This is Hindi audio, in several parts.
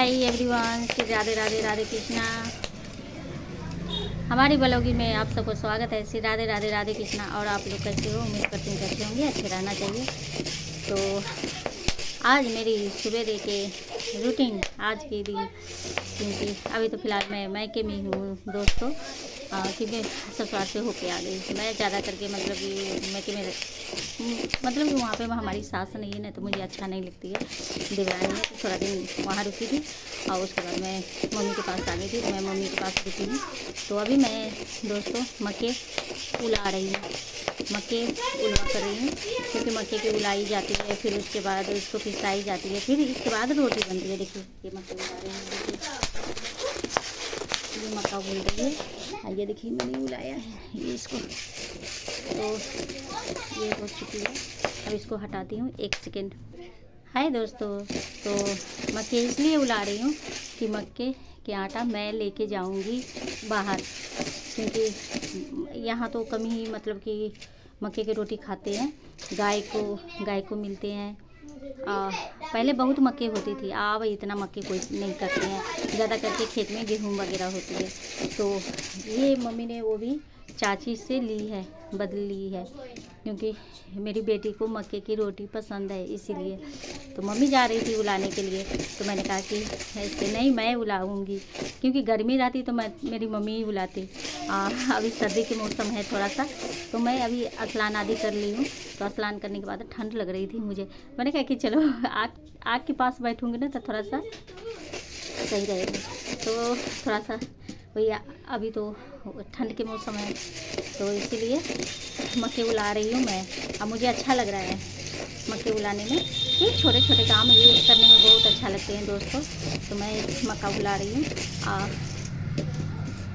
Hi everyone, Shri Radhe Radhe Radhe Krishna. हमारी ब्लॉगिंग में आप सबको स्वागत है। श्री राधे राधे राधे कृष्णा। और आप लोग कैसे हो? उम्मीद करते हैं अच्छे होंगे, अच्छे रहना चाहिए। तो आज मेरी सुबह के रूटीन आज की दिन, क्योंकि अभी तो फ़िलहाल मैं मैके में हूँ दोस्तों, क्योंकि ससुराल से होके आ गई। मैं ज़्यादा करके मतलब कि मैके में मतलब कि वहाँ पे हमारी सास नहीं है ना, तो मुझे अच्छा नहीं लगती है। देवरानी है तो थोड़ा दिन वहाँ रुकी थी और उसके बाद मैं मम्मी के पास आ गई थी, तो मैं मम्मी के पास रुकी हूँ। तो अभी मैं दोस्तों मक्के उला रही हूँ, मक्के उलवा कर रही हूँ, क्योंकि मक्के की उलाई जाती है, फिर उसके बाद उसको पिसाई जाती है, फिर इसके बाद रोटी बनती है। देखिए ये मक्के उला रही हूँ, ये मक्का भून रही है। ये देखिए मैंने उलाया है ये इसको, तो ये हो चुकी है। अब इसको हटाती हूँ, एक सेकेंड। हाय दोस्तों, तो मक्के इसलिए उला रही हूँ कि मक्के के आटा मैं लेके जाऊँगी बाहर, क्योंकि यहाँ तो कम ही मतलब कि मक्के की रोटी खाते हैं। गाय को मिलते हैं। पहले बहुत मक्के होती थी, अब इतना मक्के कोई नहीं करते हैं। ज़्यादा करके खेत में गेहूँ वगैरह होती है। तो ये मम्मी ने वो भी चाची से ली है, बदल ली है, क्योंकि मेरी बेटी को मक्के की रोटी पसंद है, इसीलिए। तो मम्मी जा रही थी उलाने के लिए, तो मैंने कहा कि ऐसे नहीं, मैं उलाऊंगी, क्योंकि गर्मी रहती तो मेरी मम्मी ही उलाती। अभी सर्दी के मौसम है थोड़ा सा, तो मैं अभी स्नान आदि कर ली हूँ। तो स्नान करने के बाद ठंड लग रही थी मुझे, मैंने कहा कि चलो आग के पास बैठूँगी ना तो थोड़ा सा सही रहेगा। तो थोड़ा सा वही, अभी तो ठंड के मौसम है, तो इसीलिए मक्के उला रही हूँ मैं। अब मुझे अच्छा लग रहा है मक्के उलाने में। ये छोटे छोटे काम ये करने में बहुत अच्छा लगते हैं दोस्तों। तो मैं मक्का उला रही हूँ।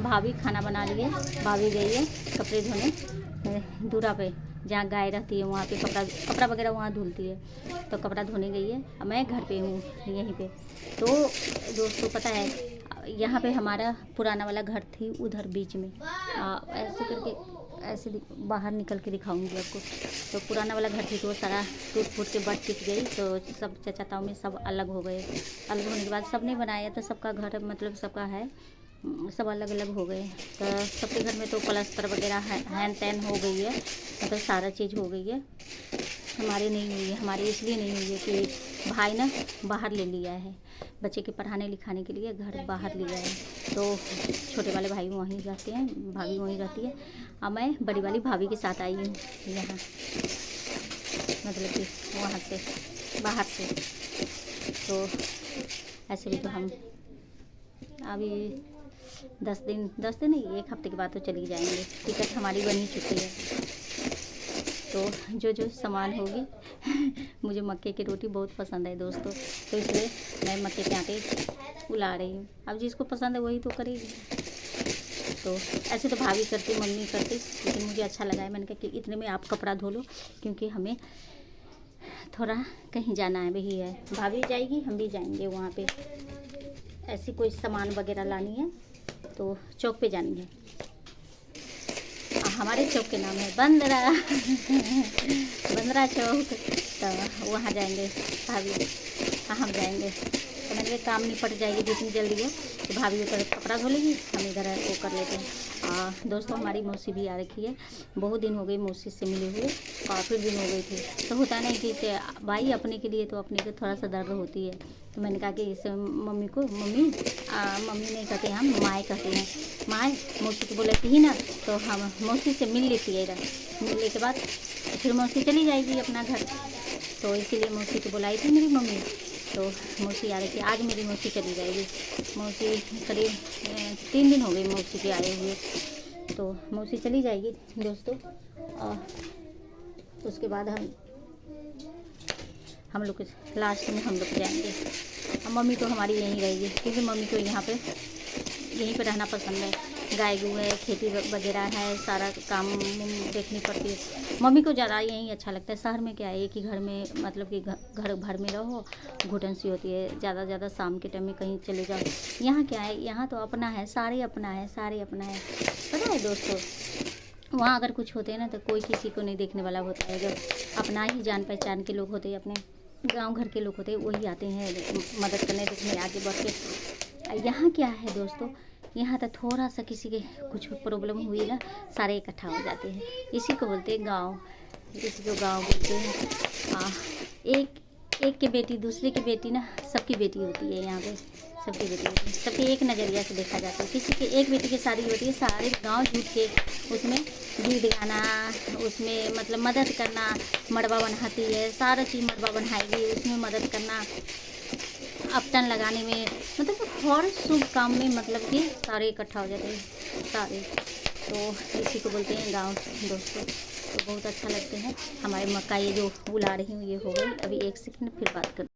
भाभी खाना बना लिए, भाभी गई है कपड़े धोने दूरा पे, जहाँ गाय रहती है वहाँ पे कपड़ा वगैरह वहाँ धुलती है, तो कपड़ा धोने गई है। मैं घर पे हूँ यहीं पे। तो दोस्तों पता है, यहाँ पे हमारा पुराना वाला घर थी उधर बीच में, ऐसे करके ऐसे बाहर निकल के दिखाऊंगी आपको। तो पुराना वाला घर थी, तो वो सारा टूट फूट के बट टिक गई, तो सब चाचा ताऊ में सब अलग हो गए। अलग होने के बाद सब ने बनाया, तो सबका घर मतलब सबका है, सब अलग अलग हो गए। तो सबके घर में तो प्लास्टर वगैरह हैन तैन हो गई है, मतलब सारा चीज़ हो गई है। हमारी नहीं हुई है। हमारी इसलिए नहीं हुई है कि भाई ना बाहर ले लिया है, बच्चे के पढ़ाने लिखाने के लिए घर बाहर लिया है। तो छोटे वाले भाई वहीं रहते हैं, भाभी वहीं रहती है, और मैं बड़ी वाली भाभी के साथ आई हूँ यहाँ, मतलब कि वहाँ से बाहर से। तो ऐसे भी तो हम अभी 10 दिन नहीं, 1 हफ्ते के बाद तो चली जाएंगे। टिकट हमारी बन ही चुकी है। तो जो सामान होगी मुझे मक्के की रोटी बहुत पसंद है दोस्तों, तो इसलिए मैं मक्के के आटे उला रही हूँ। अब जिसको पसंद है वही तो करेगी। तो ऐसे तो भाभी करती, मम्मी करती, लेकिन मुझे अच्छा लगा है। मैंने कहा कि इतने में आप कपड़ा धो लो, क्योंकि हमें थोड़ा कहीं जाना है भी है। भाभी जाएगी, हम भी जाएंगे वहाँ पे, ऐसी कोई सामान वगैरह लानी है, तो चौक पे जानी है। हमारे चौक के नाम है बंदरा बंदरा चौक। तो वहाँ जाएंगे भाभी, हम जाएंगे। तो मैंने काम निपट जाएगी जितनी जल्दी है, तो भाभी उधर कपड़ा धो लेगी, हम इधर वो कर लेते हैं। दोस्तों हमारी मौसी भी आ रखी है, बहुत दिन हो गई मौसी से मिले हुए, काफ़ी दिन हो गई थी। तो होता नहीं कि भाई अपने के लिए तो अपने को थोड़ा सा दर्द होती है। तो मैंने कहा कि इसे मम्मी नहीं कहते, हम माए कहते हैं। माए मौसी को बोलती ही ना, तो हम मौसी से मिल लेती है। इधर मिलने के बाद फिर मौसी चली जाएगी अपना घर, तो इसीलिए मौसी को बुलाई थी मेरी मम्मी। तो मौसी आ रही थी, आज मेरी मौसी चली जाएगी। मौसी करीब 3 दिन हो गए मौसी के आए हुए, तो मौसी चली जाएगी दोस्तों। उसके बाद हम लोग लास्ट में हम लोग जाएंगे। मम्मी तो हमारी यहीं रहेगी, क्योंकि मम्मी को यहाँ पे यहीं पे रहना पसंद है। गाय गू है, खेती वगैरह है, सारा काम देखनी पड़ती है। मम्मी को ज़्यादा यहीं अच्छा लगता है। शहर में क्या है कि घर में मतलब कि घर भर में रहो, घुटन सी होती है। ज़्यादा शाम के टाइम में कहीं चले जाओ। यहाँ क्या है, यहाँ तो अपना है, सारे अपना है। पता है दोस्तों, वहाँ अगर कुछ होते हैं ना, तो कोई किसी को नहीं देखने वाला होता है। जब अपना ही जान पहचान के लोग होते हैं अपने, गांव घर के लोग होते हैं वही आते हैं मदद करने देखने आगे बढ़ के। यहाँ क्या है दोस्तों, यहाँ तो थोड़ा सा किसी के कुछ प्रॉब्लम हुई ना, सारे इकट्ठा हो जाते हैं। इसी को बोलते हैं गांव, इसी को गांव बोलते हैं। एक की बेटी दूसरे की बेटी ना, सबकी बेटी होती है यहाँ पे, सबकी बेटी होती है, सबके एक नज़रिया से देखा जाता है। किसी के एक बेटी की शादी होती है, सारे गांव जुट के उसमें गीत गाना, उसमें मतलब मदद करना, मड़वा बनाती है, सारा चीज़ मड़वा बनाएगी, उसमें मदद करना, अपटन लगाने में, मतलब हर शुभ काम में मतलब कि सारे इकट्ठा हो जाते हैं सारे। तो इसी को बोलते हैं गांव दोस्तों। तो बहुत अच्छा लगते हैं। हमारे मक्का ये जो उला रही हूँ ये हो गई, अभी 1 सेकंड फिर बात कर।